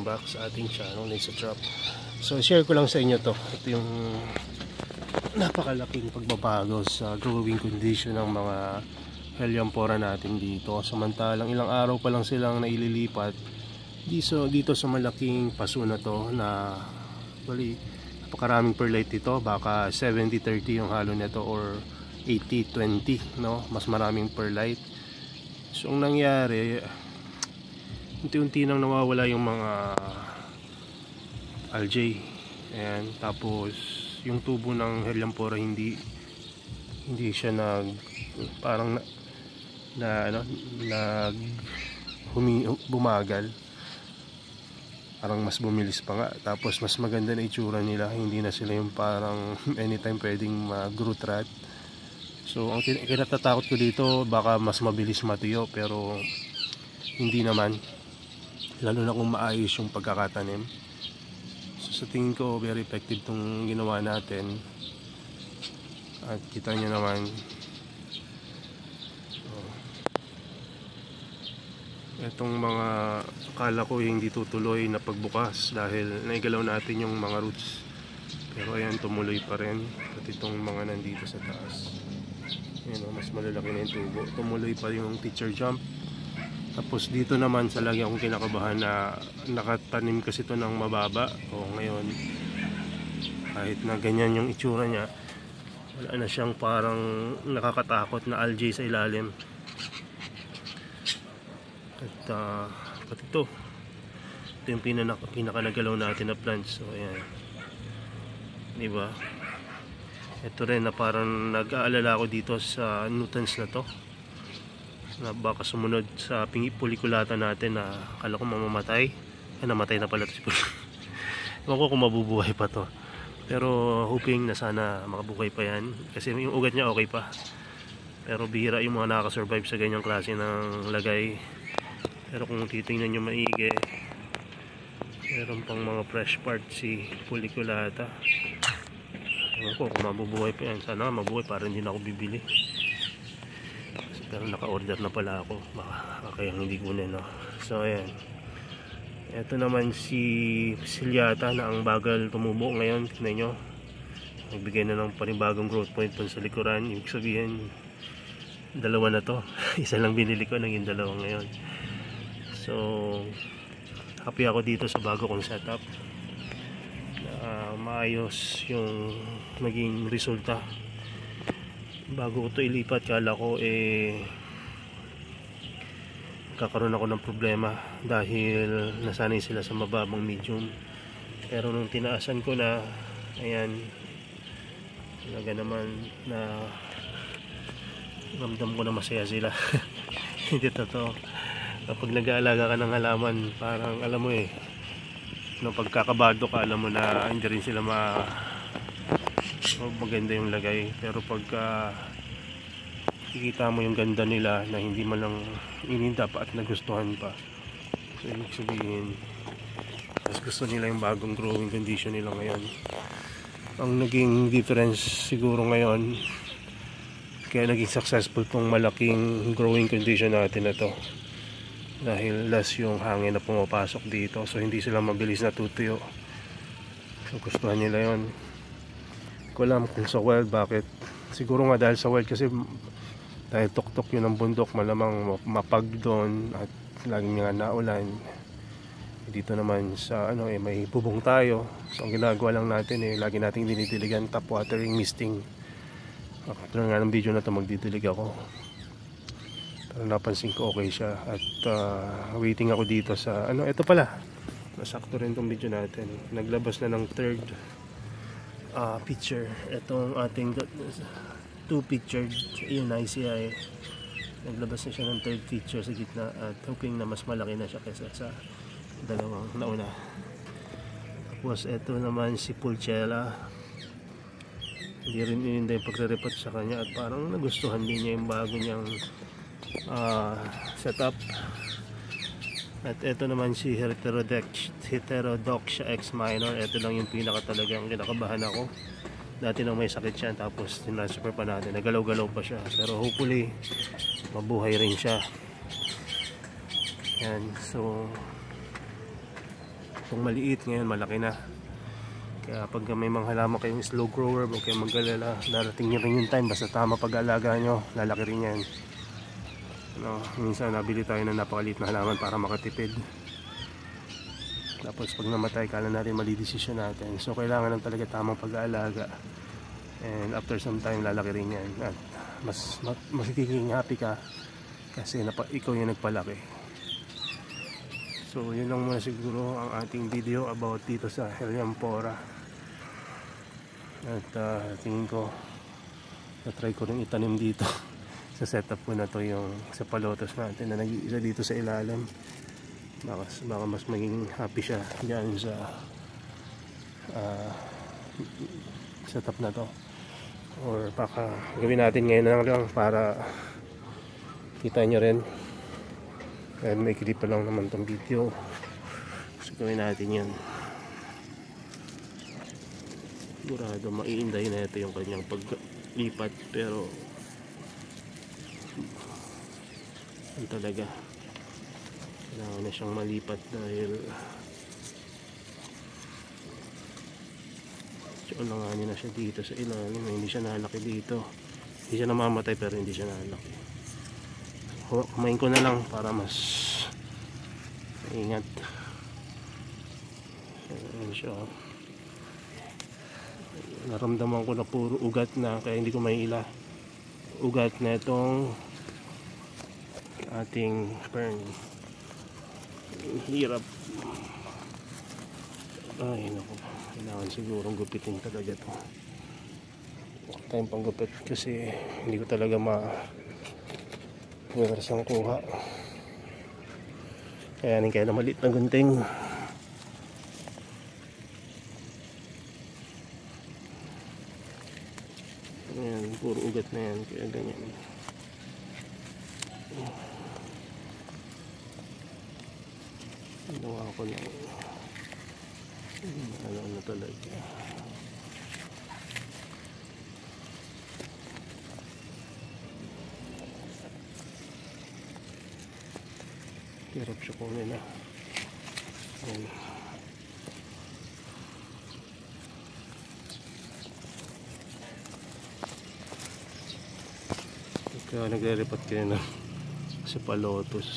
welcome back sa ating channel, Laser Drop. So share ko lang sa inyo to. Ito yung napakalaking pagbabago sa growing condition ng mga Helianthora natin dito. Samantalang ilang araw pa lang silang naililipat dito sa malaking paso na to, na bali napakaraming perlite dito. Baka 70-30 yung halo nito or 80-20, no? Mas maraming perlite. So ang nangyari, unti-unti nang nawawala yung mga algae. Ayan, tapos yung tubo ng Helianthora hindi siya bumagal. Parang mas bumilis pa nga. Tapos mas maganda na itsura nila. Hindi na sila yung parang anytime pwedeng mag-root rot. So ang kinatatakot ko dito, baka mas mabilis matuyo, pero hindi naman. Lalo na kung maayos yung pagkakatanim. So sa tingin ko very effective itong ginawa natin. At kita nyo naman, itong mga akala ko hindi tutuloy na pagbukas dahil naigalaw natin yung mga roots, pero ayan, tumuloy pa rin. Pati itong mga nandito sa taas, ayan, mas malalaki na yung tubo, tumuloy pa yung teacher jump. Tapos dito naman sa lagi akong kinakabahan na nakatanim kasi ito ng mababa. O ngayon, kahit na ganyan yung itsura niya, wala na siyang parang nakakatakot na algae sa ilalim. At pati ito yung pinaka nagalaw natin na plants. So ayan, diba? Ito rin na parang nag-aalala ako dito sa nutrients na to, na baka sumunod sa pulikulata natin na akala ko mamamatay. Namatay na pala ito. Ewan ko kung mabubuhay pa to, pero hoping na sana makabuhay pa yan, kasi yung ugat niya okay pa. Pero bihira yung mga nakakasurvive sa ganyang klase ng lagay. Pero kung titingnan nyo maigi, meron pang mga fresh part si pulikulata. Ewan ko kung mabubuhay pa yan. Sana mabuhay para hindi na ako bibili. Pero naka-order na pala ako, baka kaya hindi kunin, no? So ayan, ito naman si Psyllata na ang bagal tumubo ngayon. Tignan nyo, nagbigay na ng panibagong growth point sa likuran. Ibig sabihin, dalawa na to. Isa lang binili ko, naging dalawa ngayon. So happy ako dito sa bago kong setup. Maayos yung naging resulta. Bago ko ito ilipat, kala ko kakaroon ako ng problema dahil nasanay sila sa mababang medium. Pero nung tinaasan ko na, ayan, talaga naman na ramdam ko na masaya sila. Hindi totoo. Kapag nag-aalaga ka ng halaman, parang alam mo nung pagkakabado ka, alam mo na hindi rin sila maganda yung lagay. Pero pagka kikita mo yung ganda nila na hindi man lang ininda pa at nagustuhan pa, so ibig sabihin mas gusto nila yung bagong growing condition nila ngayon. Ang naging difference siguro ngayon, kaya naging successful tong malaking growing condition natin na to, dahil less yung hangin na pumapasok dito. So hindi sila mabilis natutuyo. So gustuhan nila yon. Ko alam kung sa wild bakit. Siguro nga dahil sa wild, kasi dahil tuktok yun ng bundok, malamang mapag doon at laging nga naulan. Dito naman sa may bubong tayo. So ang ginagawa lang natin lagi nating dinidiligan, top watering, misting. After nga ng video na to, magdidilig ako. Pero napansin ko okay siya. At waiting ako dito sa ito pala, nasakto rin tong video natin. Naglabas na ng third picture. Itong ating 2 picture, yun, ICI. Naglabas na siya ng third picture sa gitna, at hoping na mas malaki na siya kaysa sa dalawang nauna. Tapos ito naman si Pulchella. Hindi rin ininda yung pagre-repot sa kanya, at parang nagustuhan din niya yung bago niyang setup. At ito naman si Heterodoxia X minor. Ito lang yung pinaka talagang kinakabahan ako. Dati nang may sakit siya, tapos tinransfer pa natin, nagalaw-galaw pa siya. Pero hopefully mabuhay rin siya. Yan, so kung maliit, ngayon malaki na. Kaya pag may mga halaman kayong slow grower, huwag kayong mag-alala, darating nyo rin yung time, basta tama pag-aalaga nyo, lalaki rin yan. No, minsan nabili tayo ng napakaliit na halaman para makatipid, tapos pag namatay kala natin mali desisyon natin. So kailangan ng talaga tamang pag-aalaga, and after some time lalaki rin yan, at mas magiging happy ka kasi ikaw yung nagpalaki. So yun lang muna siguro ang ating video about dito sa Helianthora. At tingin ko na-try ko rin itanim dito sa setup ko na to yung Cephalotus natin na nag-iisa dito sa ilalim. Baka mas maging happy siya dyan sa setup na to, or baka gawin natin ngayon lang para kita nyo rin. Kaya may clip pa lang naman tong video, so gawin natin yun. Sigurado maiinday na ito yung kanyang paglipat, pero yun talaga, kailangan na siyang malipat dahil alanganin na siya dito sa ilalim. Hindi siya nalaki dito, hindi siya namamatay pero hindi siya nalaki. Kumain ko na lang para mas ingat. Ayan siya. Naramdaman ko na puro ugat na, kaya hindi ko maila. Ugat na itong ating fern. Hirap. Ay naku, kailangan sigurong gupitin talaga to. Huwag tayong panggupit kasi hindi ko talaga puwersang kuha. Kaya na maliit na gunting. Ayan, puro ugat na yan, kaya ganyan. Ginawa ko lang ano na talaga. Hirap siya kunin na. Ayan. Kaya nagre-repot kayo ng Cephalotus.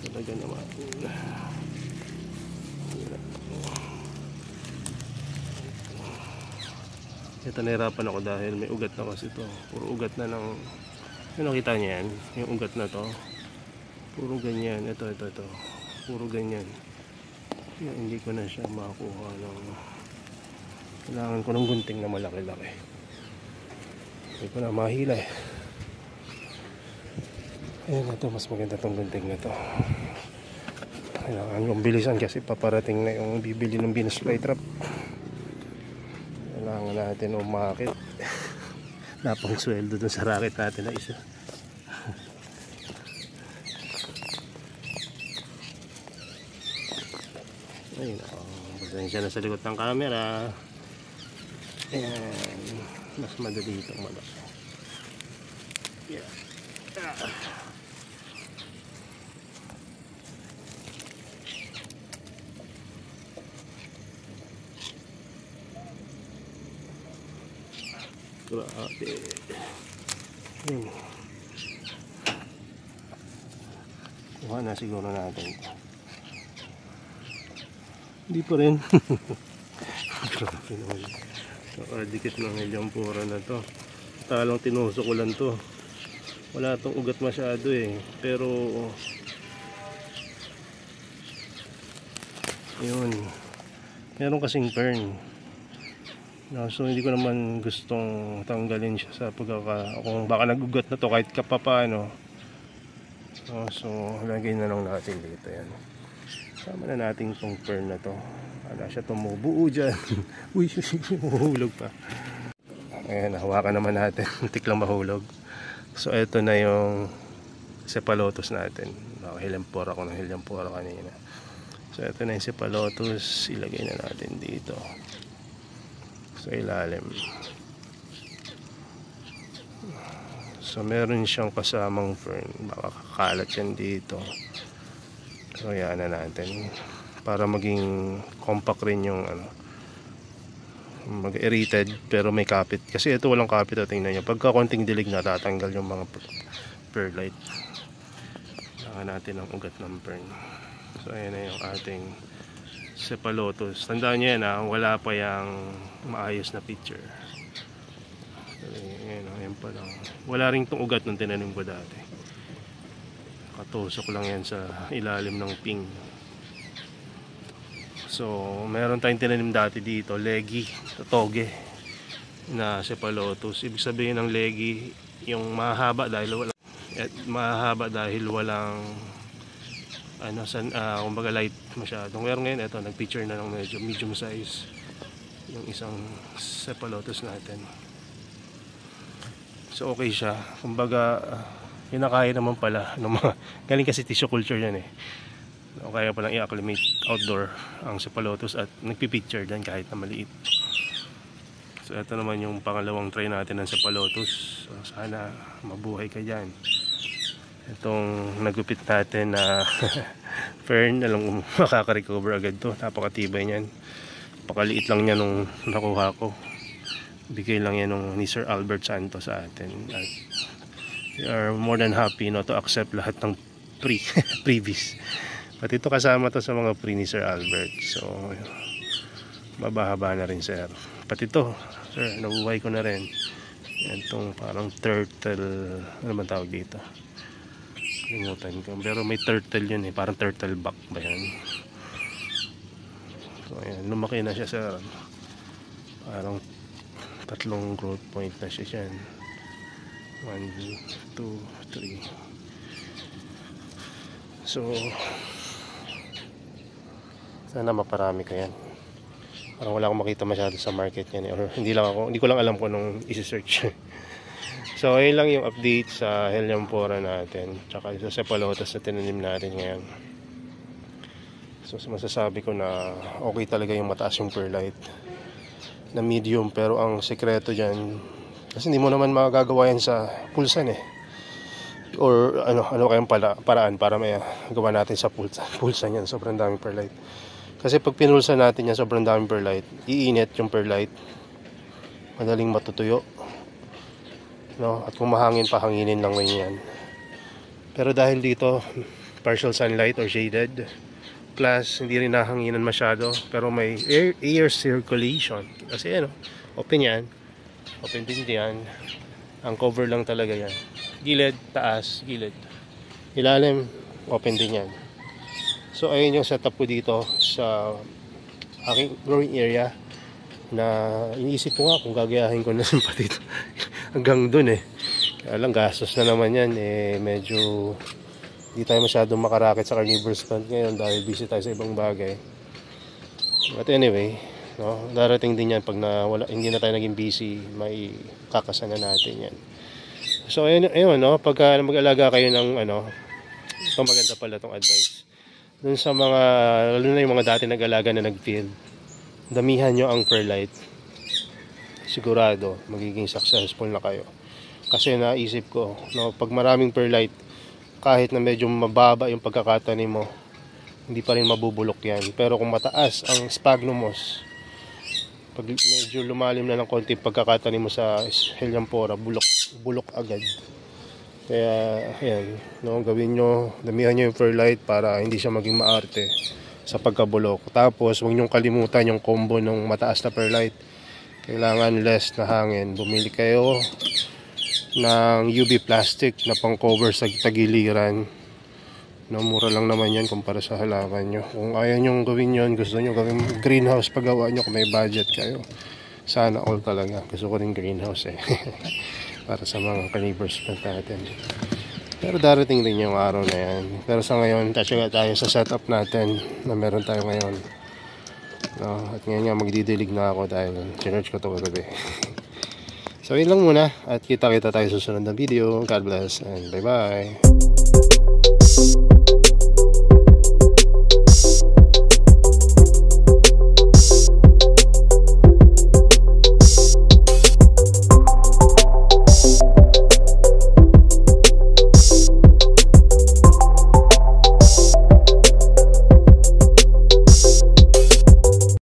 Talaga naman. Ito nahirapan ako dahil may ugat na kasi ito. Puro ugat na ng... Yung nakita niya yan? Yung ugat na to. Puro ganyan. Ito. Puro ganyan. Kaya hindi ko na siya makakuha ng... Kailangan ko ng gunting na malaki-laki. Hindi ko na mahila eh. Ayan na to, mas maganda tong gunting na to. Kailangan yung bilisan kasi paparating na yung bibili ng Venus flytrap. Kailangan natin umakit. Napang sweldo dun sa racket natin na isa. Ayun ako, pasensya na sa likod ng camera. Ayan, mas madali itong malaki. Yeah. Grabe. Kuha na siguro natin. Hindi pa rin. Grabe naman. Nakadikit ng Helianthora na to. Talang tinusok ko lang to. Wala tong ugat masyado eh. Pero yun. Meron kasing fern. No, so hindi ko naman gustong tanggalin siya sa kung baka nagugat na to kahit kapapaano. So lagay na lang natin dito yan. Sama na natin itong fern na to. Wala siya tumubuo dyan. Uy, mahulog pa. Ayan, hawakan naman natin. Tik lang mahulog. So ito na yung Cephalotus natin. Helianthora ko ng Helianthora kanina. So ito na yung Cephalotus. Ilagay na natin dito sa ilalim. So meron siyang kasamang fern. Baka kakalat yan dito. So yan na natin. para maging compact rin yung ano, mag-aerated pero may kapit. Kasi ito walang kapit. Tingnan nyo, pagka konting dilig na tatanggal yung mga perlite. Kailangan natin ang ugat ng fern. So ayan na yung ating Cephalotus. Tandaan nyo yan ha, wala pa yung maayos na picture. Ayan pa lang. Wala rin itong ugat nung tinanim ko dati. Katusok lang yan sa ilalim ng ping. So meron tayong tinanim dati dito, leggy, toge na Cephalotus. Ibig sabihin ng leggy, yung mahaba dahil walang ano, kumbaga light masyado. Ngayon ito, nag-picture na lang medyo medium size yung isang Cephalotus natin. So okay siya. Kumbaga kinakaya naman pala ng mga, galing kasi tissue culture yan eh. O kaya palang i-acclimate outdoor ang Cephalotus at nagpipicture din kahit na maliit. So ito naman yung pangalawang try natin ng Cephalotus. So sana mabuhay ka dyan. Itong nagupit natin na fern, alam makaka-recover agad to. Napakatibay niyan. Pakaliit lang niya nung nakuha ko. Bigay lang yan nung ni Sir Albert Santos sa atin. At we are more than happy to accept lahat ng previous. Pati ito kasama to sa mga pre ni Sir Albert. So mabahaba na rin sir. Pati ito sir, nabuhay ko na rin. Itong parang turtle, ano man tawag dito, limutan ko, pero may turtle yun eh, parang turtle back ba yan. So ayan, lumaki na siya sir. Parang 3 growth point na siya dyan. 1, 2, 3. So sana maparami ko yan. Parang wala akong makita masyado sa market yan, or hindi ko lang alam kung anong isi-search. So ayun lang yung update sa Helianthera natin, tsaka sa Cephalotus na tinanim natin ngayon. So masasabi ko na okay talaga yung mataas yung perlite na medium, pero ang sekreto dyan, kasi hindi mo naman magagawa yan sa pulsan eh, or ano kayang paraan para may gawa natin sa pulsan yan. Sobrang daming perlite. Kasi pag pinulsa natin yan, sobrang daming perlite, iinit yung perlite, madaling matutuyo, no? At kung mahangin, pahanginin lang yan. Pero dahil dito partial sunlight or shaded, plus hindi rin nahanginan masyado, pero may air circulation. Kasi ano, open yan, open din yan. Ang cover lang talaga yan, gilid, taas, gilid, ilalim, open din yan. So ayun yung setup ko dito sa aking growing area, na iniisip ko nga kung gagayahin ko na pati ito hanggang dun eh. Kaya lang gastos na naman yan eh, medyo hindi tayo masyadong makarakit sa carnivorous plant ngayon dahil busy tayo sa ibang bagay. But anyway, no, darating din yan pag hindi na tayo naging busy, may kakasana natin yan. So ayun no, pagka mag-alaga kayo ng ano, ito maganda pala itong advice dun sa mga, lalo na yung mga dati nag-alaga na nag-field, damihan nyo ang perlite, sigurado magiging successful na kayo. Kasi naisip ko, no, pag maraming perlite, kahit na medyo mababa yung pagkakatanim mo, hindi pa rin mabubulok yan. Pero kung mataas ang sphagnum moss, pag medyo lumalim na ng konti pagkakatanim mo sa Helianthera, bulok agad. Kaya ayan, no, gawin nyo, damihan nyo yung perlite para hindi siya maging maarte sa pagkabulok. Tapos huwag nyo kalimutan yung combo ng mataas na perlite. Kailangan less na hangin. Bumili kayo ng UV plastic na pang cover sa tagiliran, no, mura lang naman yan kumpara sa halaman nyo. Kung ayaw nyo gawin yon, gusto nyo gawin greenhouse paggawa nyo, kung may budget kayo, sana all talaga. Gusto ko rin greenhouse eh para sa mga carnivorous plant natin. Pero darating din yung araw na yan. Pero sa ngayon, tatsaga tayo sa setup natin na meron tayo ngayon, no? At ngayon nga magdidilig na ako dahil chinerge ko ito kagabi. So yun lang muna, at kita tayo sa susunod na video. God bless and bye bye.